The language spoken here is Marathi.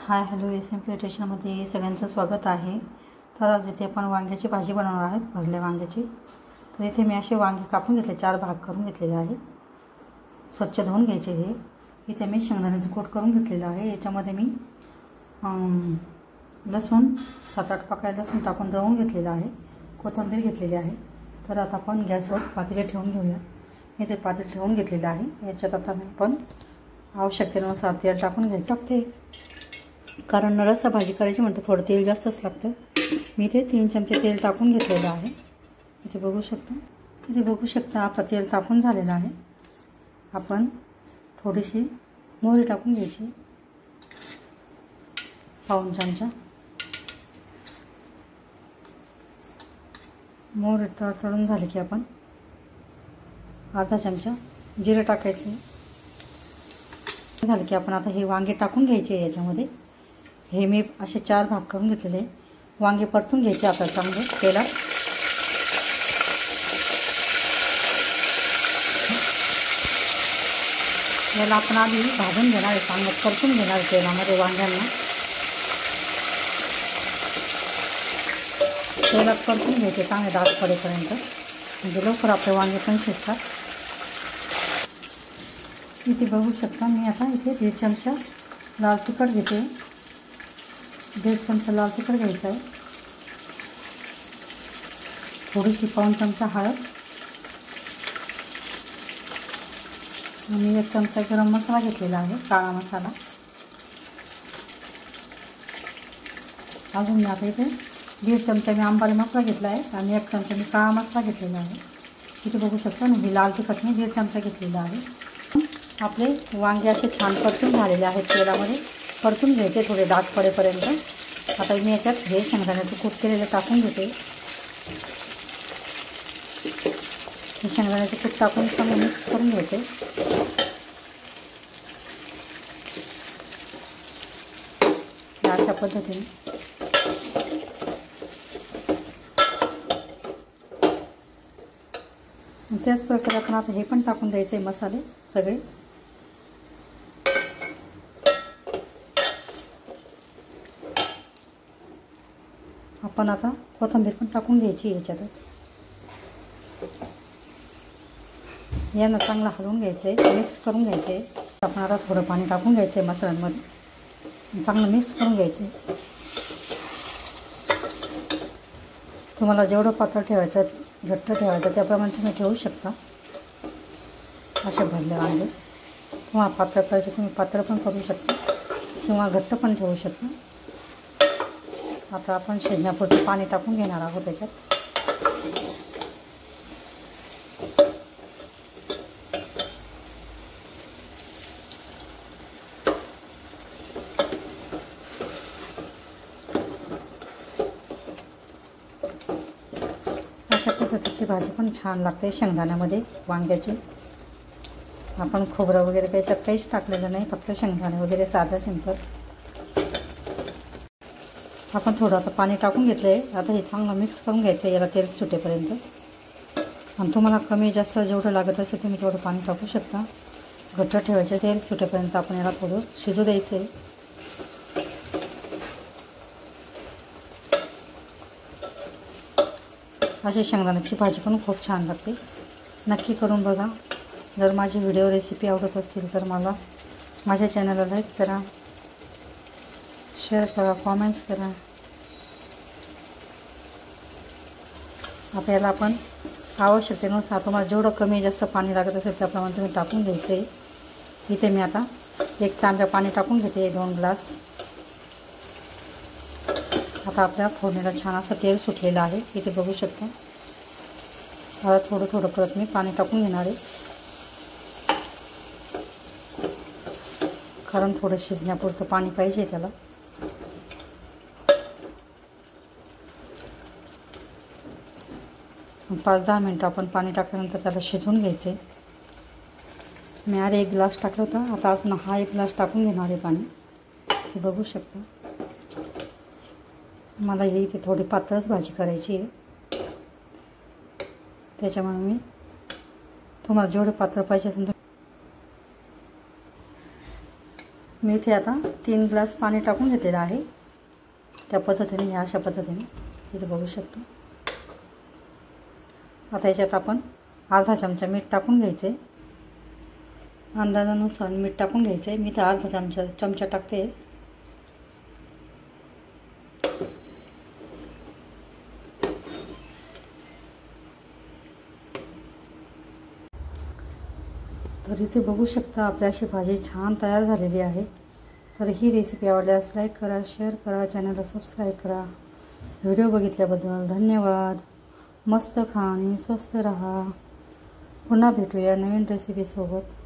हाय हॅलो एस एम क्रिएशनमध्ये सगळ्यांचं स्वागत आहे। तर आज इथे आपण वांग्याची भाजी बनवणार आहोत, भरल्या वांग्याची। तर इथे मी असे वांगे कापून घेतले, 4 भाग करून घेतलेले आहे। स्वच्छ धुवून घ्यायचे हे। इथे मी शेंगदाण्याचं कूट करून घेतलेलं आहे। याच्यामध्ये मी लसूण 7-8 पाकळ्या लसूण टाकून दळून घेतलेलं आहे। कोथिंबीर घेतलेली आहे। तर आता आपण गॅसवर पातेले ठेवून घेऊया। इथे पातेले ठेवून घेतलेलं आहे। याच्यात आता आपण आवश्यकतेनुसार तेल टाकून घ्यायचं लागते, कारण रस्सा भाजी करायची म्हणतो थोडं तेल जास्तच लागतं। मी इथे 3 चमचे तेल टाकून घेतलेलं आहे। इथे बघू शकता आपलं तेल तापून झालेलं आहे। आपण थोडीशी मोहरी टाकून घ्यायची, पाऊण चमचा मोहरी तळून झाली की आपण अर्धा चमचा जिरे टाकायचे। झालं की आपण आता हे वांगे टाकून घ्यायचे याच्यामध्ये। हे मी असे 4 भाग करून घेतलेले वांगे परतून घ्यायचे आता चांगले तेलात। याला आपण आधी भाजून घेणार आहे, चांगलं परतून घेणार आहे तेलामध्ये वांग्यांना। तेलात परतून घ्यायचे चांगले दाट पडेपर्यंत, म्हणजे लवकर आपले वांगे पण शिजतात। इथे बघू शकता मी आता इथे 1.5 चमचा लाल तिखट घेते। 1.5 चमचा लाल तिखट घ्यायचा आहे। थोडीशी पाऊण चमचा हळद आणि 1 चमचा गरम मसाला घेतलेला आहे, काळा मसाला। अजून मी आता इथे 1.5 चमचा मी अंबारी मसाला घेतला आहे आणि 1 चमचा मी काळा मसाला घेतलेला आहे। इथे बघू शकता ना, हे लाल तिखट मी 1.5 चमचा घेतलेला आहे। आपले वांगे असे छान परतून झालेले आहेत, तेलामध्ये परतून घ्यायचे थोडे दाट पडेपर्यंत। आता मी याच्यात हे शेंगदाण्याचं कूट केलेलं टाकून घेते। हे शेंगदाण्याचं कूट टाकून चांगलं मिक्स करून घ्यायचे। अशा पद्धतीने त्याच प्रकारे आपण आता हे पण टाकून द्यायचे मसाले सगळे। आपण आता कोथिंबीर पण टाकून घ्यायची याच्यातच। यांना चांगलं हलवून घ्यायचे, मिक्स करून घ्यायचे। आपण आता थोडं पाणी टाकून घ्यायचे मसाल्यांमध्ये, चांगलं मिक्स करून घ्यायचे। तुम्हाला जेवढं पातळ ठेवायचं घट्ट ठेवायचं त्याप्रमाणे तुम्ही ठेवू शकता। असे भरले वांगे तुम्हाला पातळ करायचे, तुम्ही पातळ पण करू शकता किंवा घट्ट पण ठेवू शकता। आता आपण शिजण्यापुरतं पाणी टाकून घेणार आहोत त्याच्यात। अशा पद्धतीची भाजी पण छान लागते शेंगदाण्यामध्ये वांग्याची। आपण खोबरं वगैरे त्याच्यात काहीच टाकलेलं नाही, फक्त शेंगदाणे वगैरे साधं सिंपल। आपण थोडं आता पाणी टाकून घेतलं आहे। आता हे चांगलं मिक्स करून घ्यायचं याला तेल सुटेपर्यंत। आणि तुम्हाला कमी जास्त जेवढं लागत असेल तुम्ही तेवढं पाणी टाकू शकता। घट्ट ठेवायचं तेल सुटेपर्यंत आपण याला थोडं शिजू द्यायचं आहे। अशी शेंगदाण्याची भाजी पण खूप छान लागते, नक्की करून बघा। जर माझी व्हिडिओ रेसिपी आवडत असतील तर मला माझ्या चॅनलला लाईक करा, शेअर करा, कॉमेंट्स करा। आता याला आपण आवश्यकतेनुसार तुम्हाला जेवढं कमी जास्त पाणी लागत असेल त्याप्रमाणे तुम्ही टाकून घ्यायचं आहे। इथे मी आता 1 तांब्या पाणी टाकून घेते, 2 ग्लास। आता आपल्या फोडणीला छान असं तेल सुटलेलं आहे, इथे बघू शकता। आता थोडं थोडं परत मी पाणी टाकून घेणार आहे, कारण थोडं शिजण्यापुरतं पाणी पाहिजे त्याला। 5-10 मिनटं आपण पाणी टाकल्यानंतर त्याला शिजवून घ्यायचे। मी आधी 1 ग्लास टाकलं होतं, आता अजून हा 1 ग्लास टाकून घेणार आहे पाणी, ते बघू शकता। मला ही इथे थोडी पातळच भाजी करायची आहे, त्याच्यामुळे मी तुम्हाला जेवढे पातळ पाहिजे असेल मी इथे आता 3 ग्लास पाणी टाकून घेतलेलं आहे। त्या पद्धतीने ह्या अशा पद्धतीने इथे बघू शकतो। आता याच्यात आपण अर्धा चमचा मीठ टाकून घ्यायचे, अंदाजानुसार मीठ टाकून घ्यायचे। मी तर अर्धा चमचा टाकते। तर इथे बघू शकता आपली अशी भाजी छान तयार झालेली आहे। तर ही रेसिपी आवडल्यास लाईक करा, शेअर करा, चॅनलला सबस्क्राईब करा। व्हिडिओ बघितल्याबद्दल धन्यवाद। मस्त खा आणि स्वस्त रहा। पुन्हा भेटूया नवीन रेसिपीसोबत।